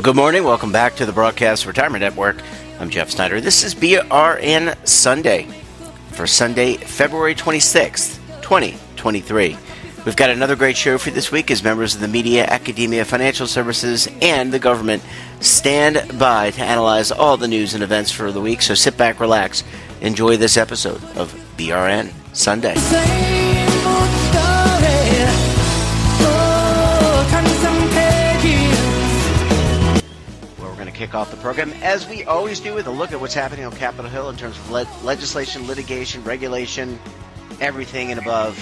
Good morning. Welcome back to the Broadcast Retirement Network. I'm Jeff Snyder. This is BRN Sunday for Sunday, February 26th, 2023. We've got another great show for this week as members of the media, academia, financial services, and the government stand by to analyze all the news and events for the week. So sit back, relax, enjoy this episode of BRN Sunday. Kick off the program, as we always do, with a look at what's happening on Capitol Hill in terms of legislation, litigation, regulation, everything and above.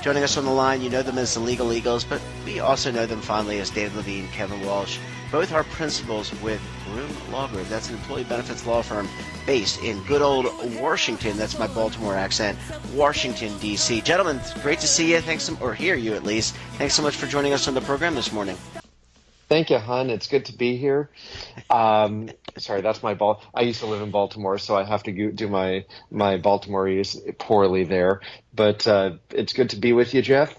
Joining us on the line, you know them as the Legal Eagles, but we also know them fondly as David Levine, Kevin Walsh. Both are principals with Broom Law Group. That's an employee benefits law firm based in good old Washington. That's my Baltimore accent. Washington, D.C. Gentlemen, great to see you. Or hear you at least. Thanks so much for joining us on the program this morning. Thank you, hon. It's good to be here. Sorry, that's my ball. I used to live in Baltimore, so I have to do my Baltimoreese poorly there. But it's good to be with you, Jeff.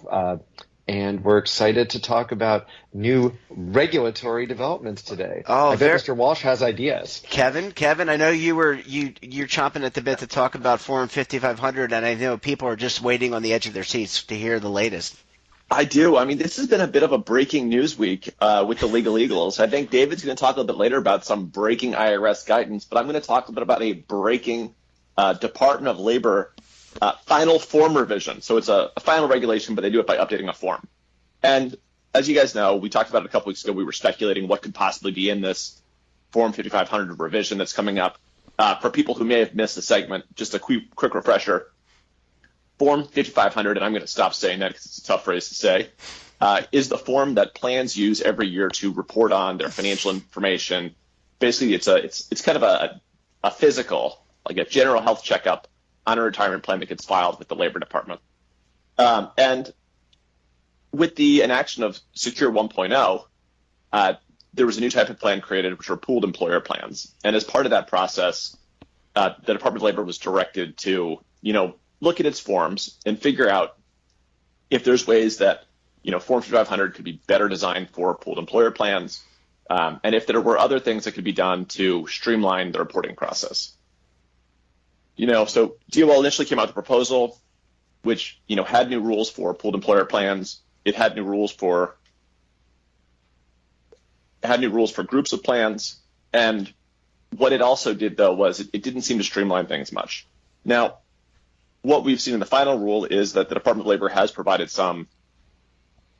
And we're excited to talk about new regulatory developments today. I bet Mr. Walsh has ideas. Kevin, I know you're chomping at the bit to talk about Form 5500, and I know people are just waiting on the edge of their seats to hear the latest. I do. I mean, this has been a bit of a breaking news week with the Legal Eagles. I think David's going to talk a little bit later about some breaking IRS guidance, but I'm going to talk a bit about a breaking Department of Labor final form revision. So it's a final regulation, but they do it by updating a form. And as you guys know, we talked about it a couple weeks ago. We were speculating what could possibly be in this Form 5500 revision that's coming up. For people who may have missed the segment, just a quick refresher. Form 5500, and I'm going to stop saying that because it's a tough phrase to say, is the form that plans use every year to report on their financial information. Basically, it's kind of a physical, like a general health checkup on a retirement plan that gets filed with the Labor Department. And with the inaction of Secure 1.0, there was a new type of plan created, which were pooled employer plans. And as part of that process, the Department of Labor was directed to, look at its forms and figure out if there's ways that, Form 5500 could be better designed for pooled employer plans, and if there were other things that could be done to streamline the reporting process. So DOL initially came out with a proposal which, had new rules for pooled employer plans. It had new rules for groups of plans. And what it also did, though, was it didn't seem to streamline things much. Now, what we've seen in the final rule is that the Department of Labor has provided some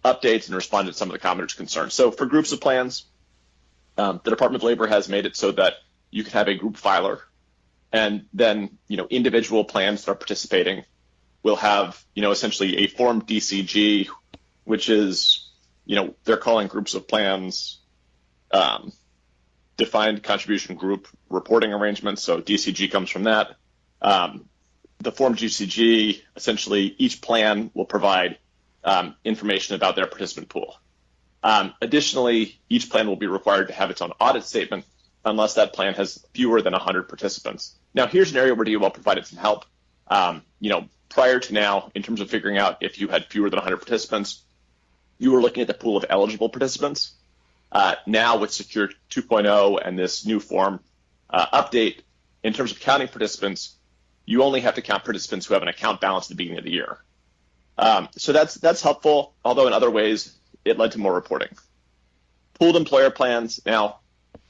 updates and responded to some of the commenters' concerns. So for groups of plans, the Department of Labor has made it so that you can have a group filer, and then individual plans that are participating will have essentially a Form DCG, which is they're calling groups of plans defined contribution group reporting arrangements. So DCG comes from that. The Form GCG, essentially each plan will provide information about their participant pool. Additionally, each plan will be required to have its own audit statement unless that plan has fewer than 100 participants. Now, here's an area where DOL provided some help. Prior to now, in terms of figuring out if you had fewer than 100 participants, you were looking at the pool of eligible participants. Now, with Secure 2.0 and this new form update, in terms of counting participants, you only have to count participants who have an account balance at the beginning of the year. So that's helpful, although in other ways, it led to more reporting. Pooled employer plans. Now,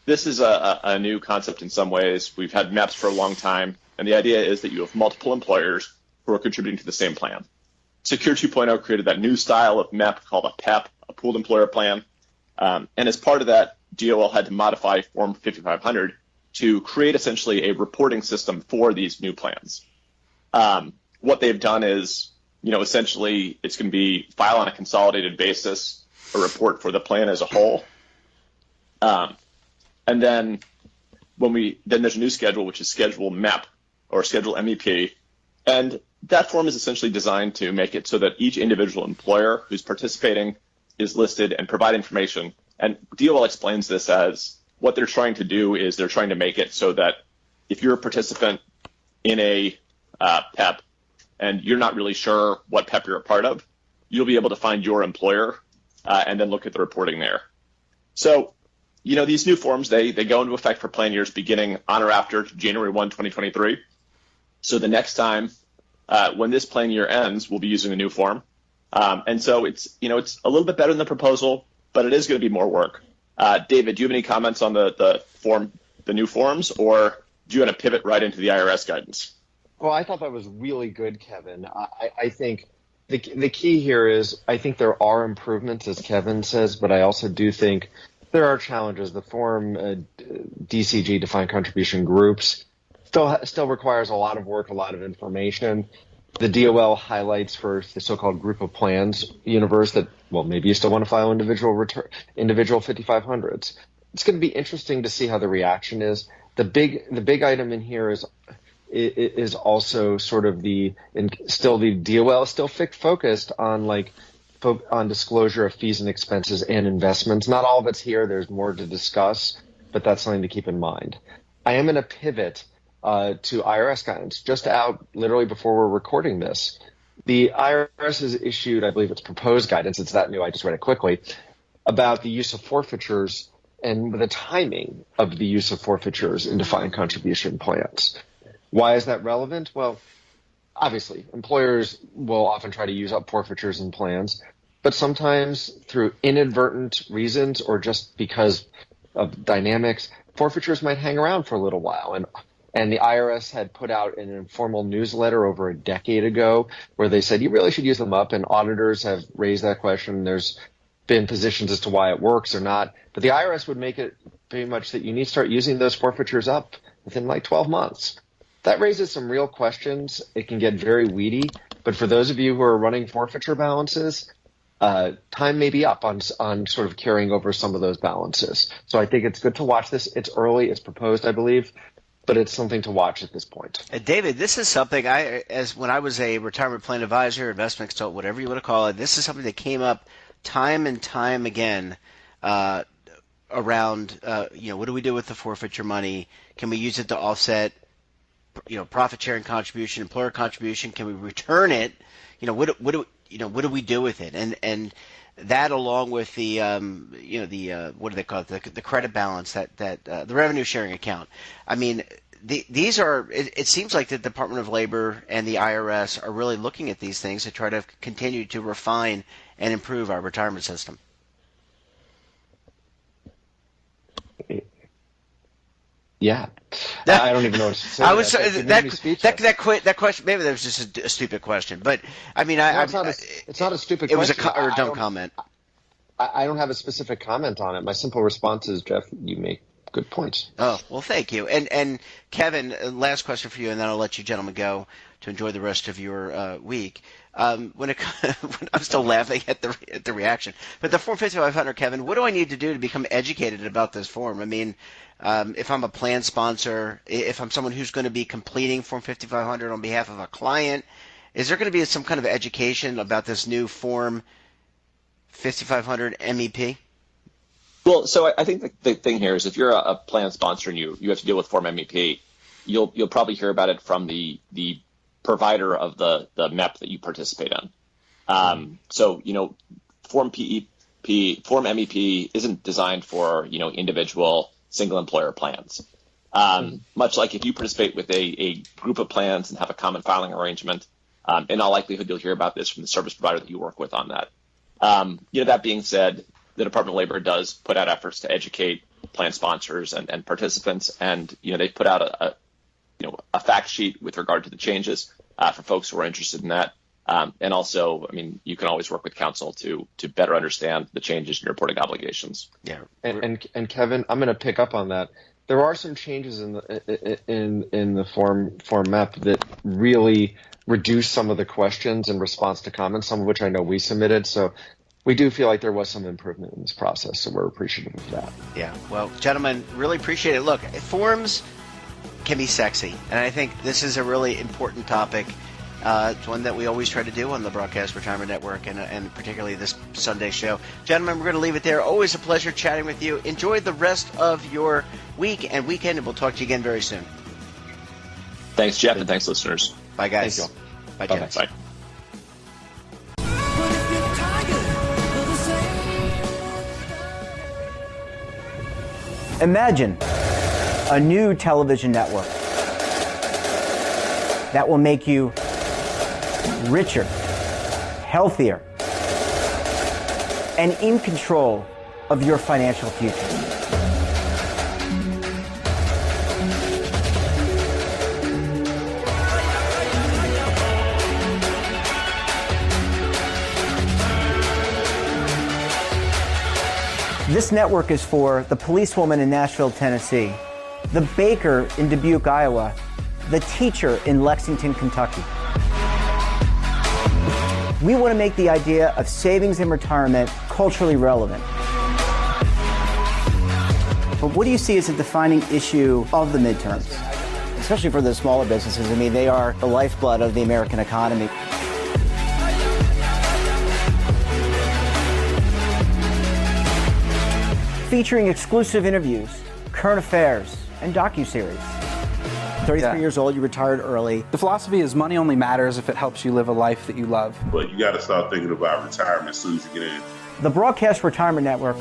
this is a new concept in some ways. We've had MEPs for a long time, and the idea is that you have multiple employers who are contributing to the same plan. Secure 2.0 created that new style of MEP called a PEP, a pooled employer plan. And as part of that, DOL had to modify Form 5500 to create essentially a reporting system for these new plans. What they've done is, essentially it's going to be file on a consolidated basis, a report for the plan as a whole. And then then there's a new schedule, which is Schedule MEP or Schedule MEP. And that form is essentially designed to make it so that each individual employer who's participating is listed and provide information. And DOL explains this as what they're trying to do is they're trying to make it so that if you're a participant in a PEP and you're not really sure what PEP you're a part of, you'll be able to find your employer and then look at the reporting there. So, these new forms, they go into effect for plan years beginning on or after January 1, 2023. So the next time when this plan year ends, we'll be using a new form. And so it's a little bit better than the proposal, but it is going to be more work. David, do you have any comments on the new forms, or do you want to pivot right into the IRS guidance? Well, I thought that was really good, Kevin. I think the key here is I think there are improvements, as Kevin says, but I also do think there are challenges. The form DCG, defined contribution groups, still requires a lot of work, a lot of information. The DOL highlights for the so-called group of plans universe that, well, maybe you still want to file individual 5500s. It's going to be interesting to see how the reaction is. The big item in here is also sort of the DOL still focused on on disclosure of fees and expenses and investments. Not all of it's here. There's more to discuss, but that's something to keep in mind. I am going to pivot to IRS guidance. Just out literally before we're recording this, the IRS has issued, I believe it's proposed guidance, it's that new, I just read it quickly, about the use of forfeitures and the timing of the use of forfeitures in defined contribution plans. Why is that relevant? Well, obviously, employers will often try to use up forfeitures in plans, but sometimes through inadvertent reasons or just because of dynamics, forfeitures might hang around for a little while. And the IRS had put out an informal newsletter over a decade ago where they said you really should use them up, and auditors have raised that question. There's been positions as to why it works or not, but the IRS would make it very much that you need to start using those forfeitures up within 12 months. That raises some real questions. It can get very weedy, but for those of you who are running forfeiture balances, time may be up on sort of carrying over some of those balances. So I think it's good to watch this. It's early. It's proposed, I believe, but it's something to watch at this point. David, this is something when I was a retirement plan advisor, investment consultant, whatever you want to call it, this is something that came up time and time again around, what do we do with the forfeiture money? Can we use it to offset, profit sharing contribution, employer contribution? Can we return it? What do we do with it? And that, along with the what do they call it? The credit balance, that the revenue sharing account. I mean, these are. It seems like the Department of Labor and the IRS are really looking at these things to try to continue to refine and improve our retirement system. Yeah, I don't even know what to say. I was that question. Maybe that was just a stupid question, but I mean, it's not a stupid question. It was a dumb comment. I don't have a specific comment on it. My simple response is, Jeff, you make good points. Oh, well, thank you. And Kevin, last question for you, and then I'll let you gentlemen go to enjoy the rest of your week. When I'm still laughing at the reaction, but the Form 5500, Kevin, what do I need to do to become educated about this form? I mean, if I'm a plan sponsor, if I'm someone who's going to be completing Form 5500 on behalf of a client, is there going to be some kind of education about this new Form 5500 MEP? Well, so I think the thing here is if you're a plan sponsor and you have to deal with Form MEP, you'll probably hear about it from the provider of the MEP that you participate in. So, Form MEP isn't designed for, individual single employer plans. Much like if you participate with a group of plans and have a common filing arrangement, in all likelihood, you'll hear about this from the service provider that you work with on that. That being said, the Department of Labor does put out efforts to educate plan sponsors and participants, and they put out a fact sheet with regard to the changes for folks who are interested in that. And also, you can always work with counsel to better understand the changes in your reporting obligations. Yeah. And Kevin, I'm going to pick up on that. There are some changes in the form map that really reduce some of the questions in response to comments, some of which I know we submitted. So we do feel like there was some improvement in this process, so we're appreciative of that. Yeah. Well, gentlemen, really appreciate it. Look, forms can be sexy, and I think this is a really important topic It's one that we always try to do on the Broadcast Retirement Network, and particularly this Sunday show. Gentlemen, we're going to leave it there. Always a pleasure chatting with you. Enjoy the rest of your week and weekend, and we'll talk to you again very soon. Thanks, Jeff, and thanks, listeners. Bye, guys. Thank you. Bye, Bye-bye. gents. Bye. Imagine a new television network that will make you richer, healthier, and in control of your financial future. This network is for the policewoman in Nashville, Tennessee, the baker in Dubuque, Iowa, the teacher in Lexington, Kentucky. We want to make the idea of savings and retirement culturally relevant. But what do you see as a defining issue of the midterms? Especially for the smaller businesses. I mean, they are the lifeblood of the American economy. Featuring exclusive interviews, current affairs, and docuseries. 33 years old, you retired early. The philosophy is money only matters if it helps you live a life that you love. But you got to start thinking about retirement as soon as you get in. The Broadcast Retirement Network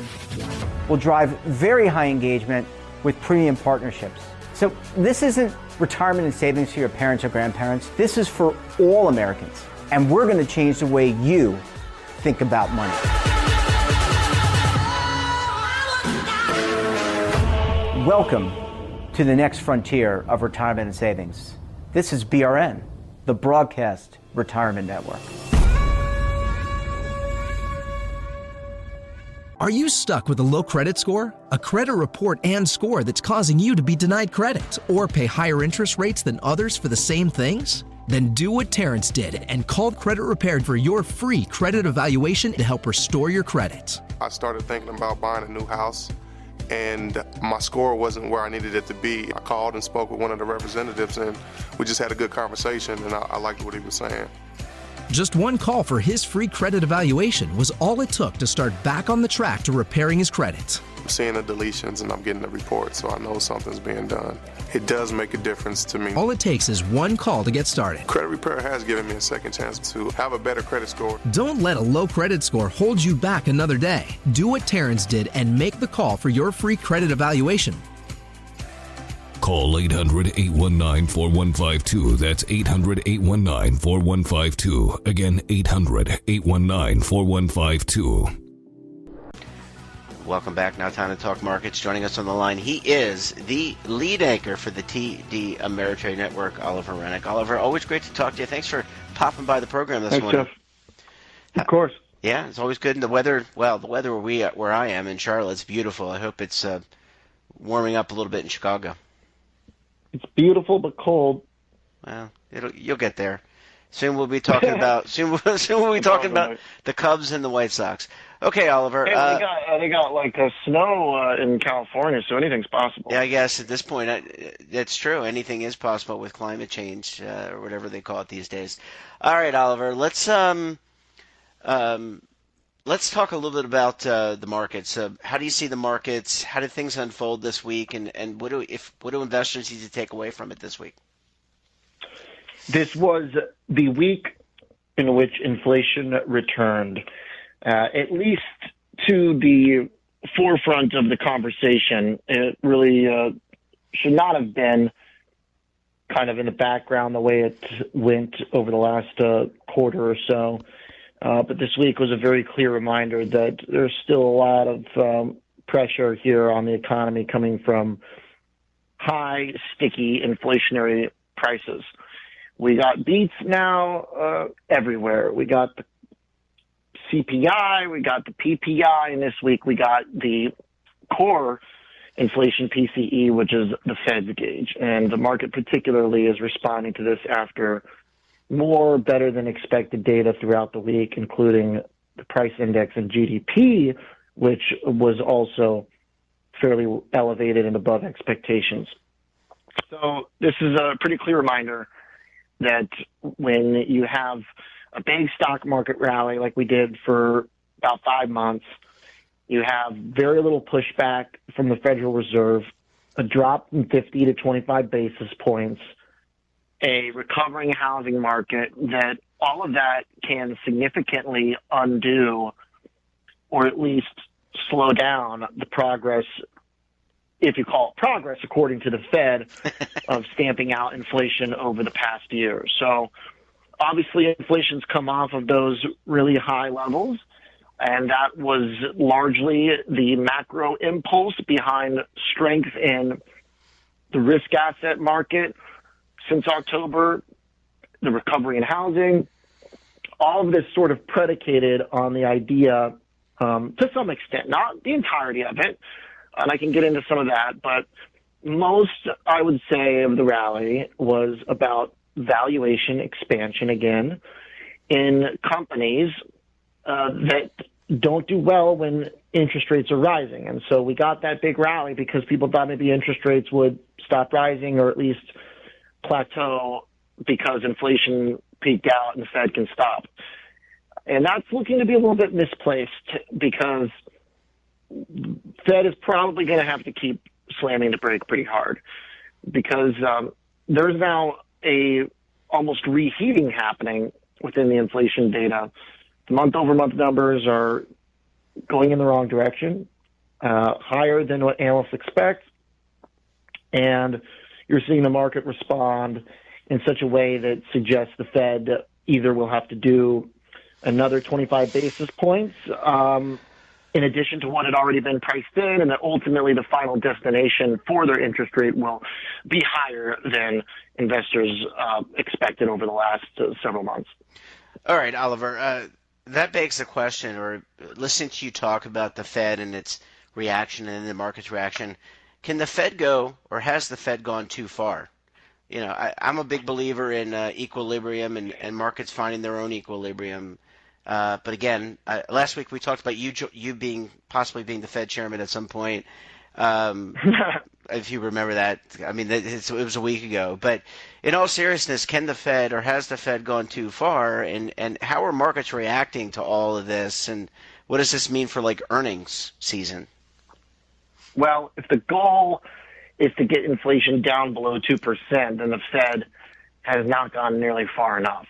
will drive very high engagement with premium partnerships. So this isn't retirement and savings for your parents or grandparents. This is for all Americans. And we're going to change the way you think about money. Welcome to the next frontier of retirement and savings. This is BRN, the Broadcast Retirement Network. Are you stuck with a low credit score? A credit report and score that's causing you to be denied credit or pay higher interest rates than others for the same things? Then do what Terrence did and call Credit Repaired for your free credit evaluation to help restore your credit. I started thinking about buying a new house, and my score wasn't where I needed it to be. I called and spoke with one of the representatives, and we just had a good conversation, and I liked what he was saying. Just one call for his free credit evaluation was all it took to start back on the track to repairing his credit. I'm seeing the deletions, and I'm getting the report, so I know something's being done. It does make a difference to me. All it takes is one call to get started. Credit Repair has given me a second chance to have a better credit score. Don't let a low credit score hold you back another day. Do what Terrence did and make the call for your free credit evaluation. Call 800-819-4152. That's 800-819-4152. Again, 800-819-4152. Welcome back. Now time to talk markets. Joining us on the line, he is the lead anchor for the TD Ameritrade Network, Oliver Rennick. Oliver, always great to talk to you. Thanks for popping by the program this morning. Thanks, Jeff. Of course. Yeah, it's always good. And the weather where I am in Charlotte is beautiful. I hope it's warming up a little bit in Chicago. It's beautiful but cold. Well, you'll get there. Soon we'll be talking about the Cubs and the White Sox. Okay, Oliver. Hey, they got like snow in California, so anything's possible. Yeah, I guess at this point that's true. Anything is possible with climate change or whatever they call it these days. All right, Oliver. Let's talk a little bit about the markets. How do you see the markets? How did things unfold this week? And what do investors need to take away from it this week? This was the week in which inflation returned, at least to the forefront of the conversation. It really should not have been kind of in the background the way it went over the last quarter or so. But this week was a very clear reminder that there's still a lot of pressure here on the economy coming from high, sticky inflationary prices. We got beats now everywhere. We got the CPI, we got the PPI, and this week we got the core inflation PCE, which is the Fed's gauge. And the market particularly is responding to this after more better than expected data throughout the week, including the price index and GDP, which was also fairly elevated and above expectations. So this is a pretty clear reminder that when you have a big stock market rally like we did for about 5 months, you have very little pushback from the Federal Reserve, a drop from 50 to 25 basis points, a recovering housing market, that all of that can significantly undo or at least slow down the progress, if you call it progress, according to the Fed, of stamping out inflation over the past year. So obviously inflation's come off of those really high levels, and that was largely the macro impulse behind strength in the risk asset market since October, the recovery in housing. All of this sort of predicated on the idea, to some extent, not the entirety of it, and I can get into some of that, but most, I would say, of the rally was about valuation expansion again in companies that don't do well when interest rates are rising. And so we got that big rally because people thought maybe interest rates would stop rising or at least plateau because inflation peaked out and the Fed can stop. And that's looking to be a little bit misplaced because Fed is probably going to have to keep slamming the brake pretty hard because there's now a almost reheating happening within the inflation data. The month-over-month numbers are going in the wrong direction, higher than what analysts expect, and you're seeing the market respond in such a way that suggests the Fed either will have to do another 25 basis points in addition to what had already been priced in, and that ultimately the final destination for their interest rate will be higher than investors expected over the last several months. All right, Oliver, that begs the question, or listening to you talk about the Fed and its reaction and the market's reaction, can the Fed go, or has the Fed gone too far? You know, I'm a big believer in equilibrium and markets finding their own equilibrium. But again, last week we talked about you possibly being the Fed chairman at some point. If you remember that, I mean, it was a week ago. But in all seriousness, can the Fed, or has the Fed gone too far? And how are markets reacting to all of this? And what does this mean for like earnings season? Well, if the goal is to get inflation down below 2%, then the Fed has not gone nearly far enough.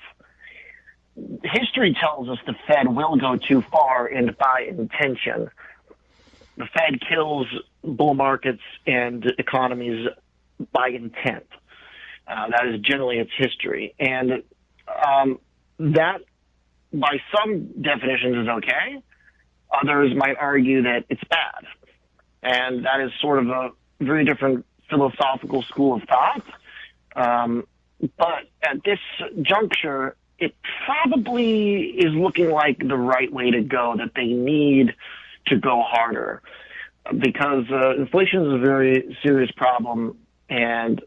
History tells us the Fed will go too far, and by intention. The Fed kills bull markets and economies by intent. That is generally its history. And that, by some definitions, is okay. Others might argue that it's bad. And that is sort of a very different philosophical school of thought. But at this juncture, it probably is looking like the right way to go, that they need to go harder because inflation is a very serious problem and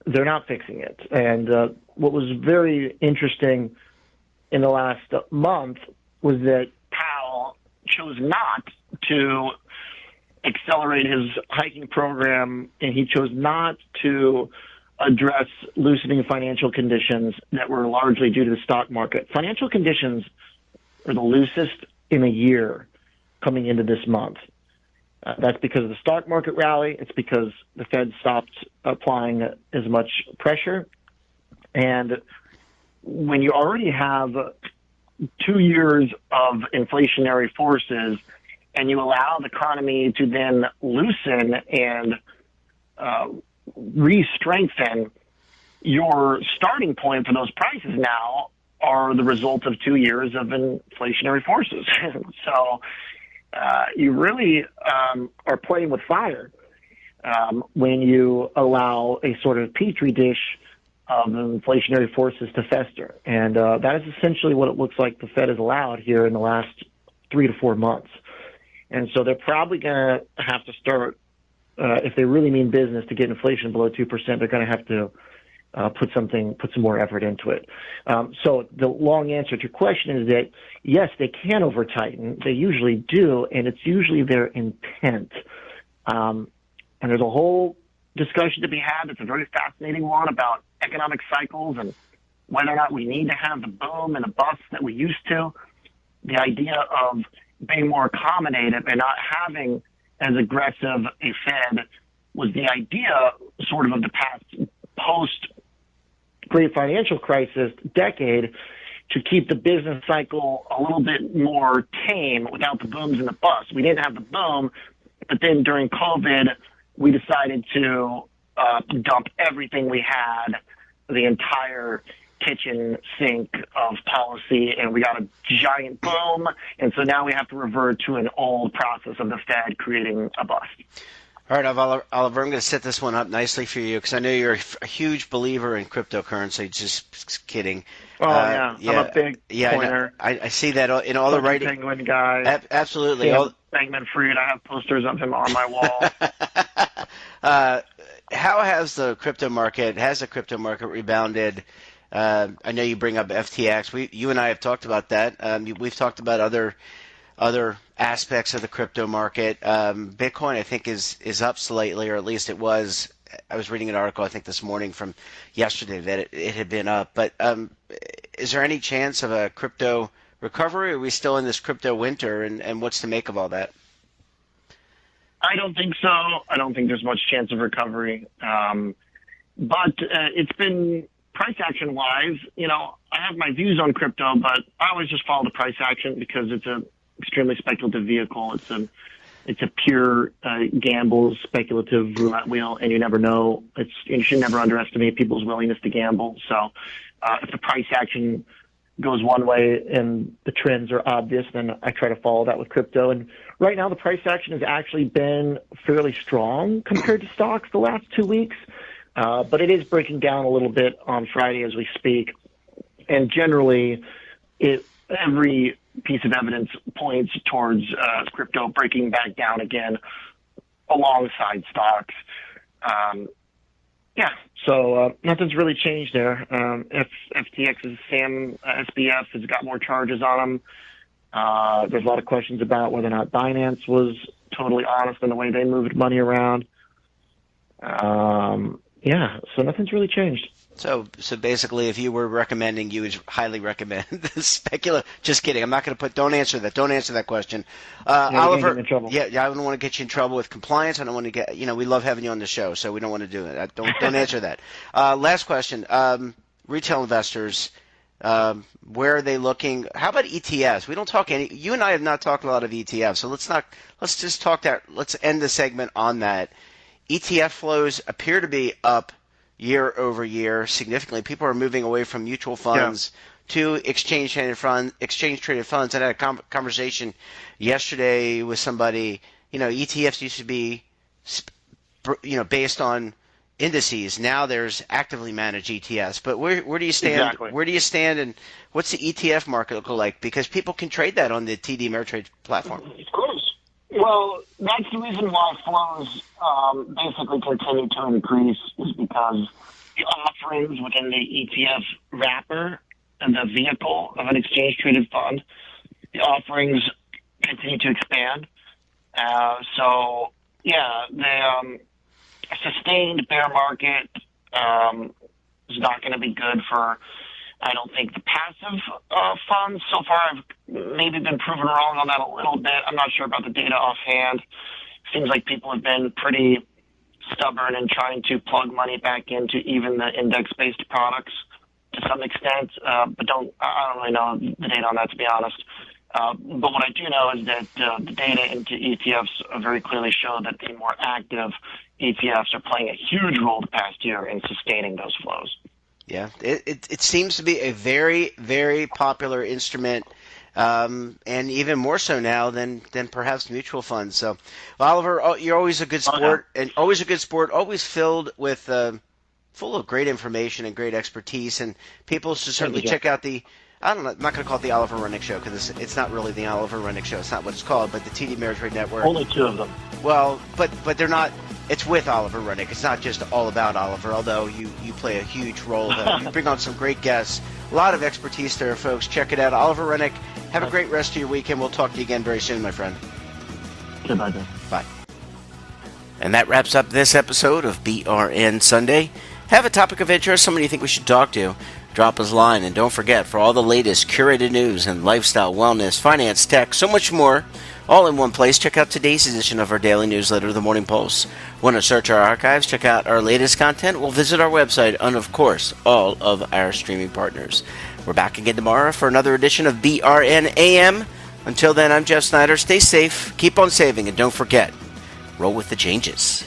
they're not fixing it. And what was very interesting in the last month was that Powell chose not to accelerate his hiking program, and he chose not to address loosening financial conditions that were largely due to the stock market. Financial conditions are the loosest in a year coming into this month. That's because of the stock market rally. It's because the Fed stopped applying as much pressure. And when you already have 2 years of inflationary forces and you allow the economy to then loosen and re-strengthen, your starting point for those prices now are the result of 2 years of inflationary forces. So you really are playing with fire when you allow a sort of petri dish of inflationary forces to fester. And that is essentially what it looks like the Fed has allowed here in the last 3 to 4 months. And so they're probably going to have to start, if they really mean business to get inflation below 2%, they're going to have to put some more effort into it. So the long answer to your question is that, yes, they can over-tighten. They usually do, and it's usually their intent. And there's a whole discussion to be had. It's a very fascinating one about economic cycles and whether or not we need to have the boom and the bust that we used to. The idea of being more accommodative and not having as aggressive a Fed was the idea sort of the past post great financial crisis decade, to keep the business cycle a little bit more tame without the booms and the busts. We didn't have the boom, but then during COVID, we decided to dump everything we had, the entire kitchen sink of policy, and we got a giant boom. And so now we have to revert to an old process of the Fed creating a bust. All right, Oliver, I'm going to set this one up nicely for you because I know you're a huge believer in cryptocurrency. Just kidding. Oh, yeah. I'm a big pointer. I see that in all the writing. Penguin guy. Absolutely. Bankman-Fried. I have posters of him on my wall. How has the crypto market rebounded? I know you bring up FTX. You and I have talked about that. We've talked about other aspects of the crypto market. Bitcoin, I think, is up slightly, or at least it was. I was reading an article, I think, this morning from yesterday that it had been up. But is there any chance of a crypto recovery? Or are we still in this crypto winter, and what's to make of all that? I don't think so. I don't think there's much chance of recovery. But it's been price action wise, I have my views on crypto, but I always just follow the price action because it's a extremely speculative vehicle. It's a pure gamble, speculative roulette wheel, and you never know. You should never underestimate people's willingness to gamble. So if the price action goes one way and the trends are obvious, then I try to follow that with crypto. And right now the price action has actually been fairly strong compared to stocks the last 2 weeks. But it is breaking down a little bit on Friday as we speak. And generally, every piece of evidence points towards crypto breaking back down again alongside stocks. So nothing's really changed there. FTX's SBF has got more charges on them. There's a lot of questions about whether or not Binance was totally honest in the way they moved money around. So nothing's really changed. So basically, if you were recommending, you would highly recommend the speculative. Just kidding. I'm not going to don't answer that question. Oliver, get me in trouble. I don't want to get you in trouble with compliance. I don't want to get, we love having you on the show, so we don't want to do it. Don't answer that. Last question. Retail investors, where are they looking? How about ETFs? We don't talk you and I have not talked a lot of ETFs, so let's just talk that. Let's end the segment on that. ETF flows appear to be up year over year significantly. People are moving away from mutual funds to exchange traded funds. I had a conversation yesterday with somebody. ETFs used to be, based on indices. Now there's actively managed ETFs. But where do you stand? Exactly. Where do you stand, and what's the ETF market look like? Because people can trade that on the TD Ameritrade platform. Of course. Well, that's the reason why flows basically continue to increase, is because the offerings within the ETF wrapper and the vehicle of an exchange-traded fund, the offerings continue to expand. A sustained bear market is not going to be good for, I don't think, the passive funds. So far, I've maybe been proven wrong on that a little bit. I'm not sure about the data offhand. Seems like people have been pretty stubborn in trying to plug money back into even the index-based products to some extent. But I don't really know the data on that, to be honest. But what I do know is that the data into ETFs very clearly show that the more active ETFs are playing a huge role the past year in sustaining those flows. Yeah, it seems to be a very, very popular instrument, and even more so now than perhaps mutual funds. So, Oliver, you're always a good sport, always filled with full of great information and great expertise, and people should certainly check out I'm not going to call it the Oliver Runnick Show because it's not really the Oliver Runnick Show. It's not what it's called, but the TD Ameritrade Network. Only two of them. Well, but they're not. It's with Oliver Runnick. It's not just all about Oliver, although you play a huge role. You bring on some great guests. A lot of expertise there, folks. Check it out. Oliver Runnick, have a great rest of your weekend. We'll talk to you again very soon, my friend. Goodbye, Dan. Bye. And that wraps up this episode of BRN Sunday. Have a topic of interest, somebody you think we should talk to, drop us a line. And don't forget, for all the latest curated news and lifestyle, wellness, finance, tech, so much more, all in one place, check out today's edition of our daily newsletter, The Morning Pulse. Want to search our archives, check out our latest content? Well, visit our website and, of course, all of our streaming partners. We're back again tomorrow for another edition of BRN AM. Until then, I'm Jeff Snyder. Stay safe, keep on saving, and don't forget, roll with the changes.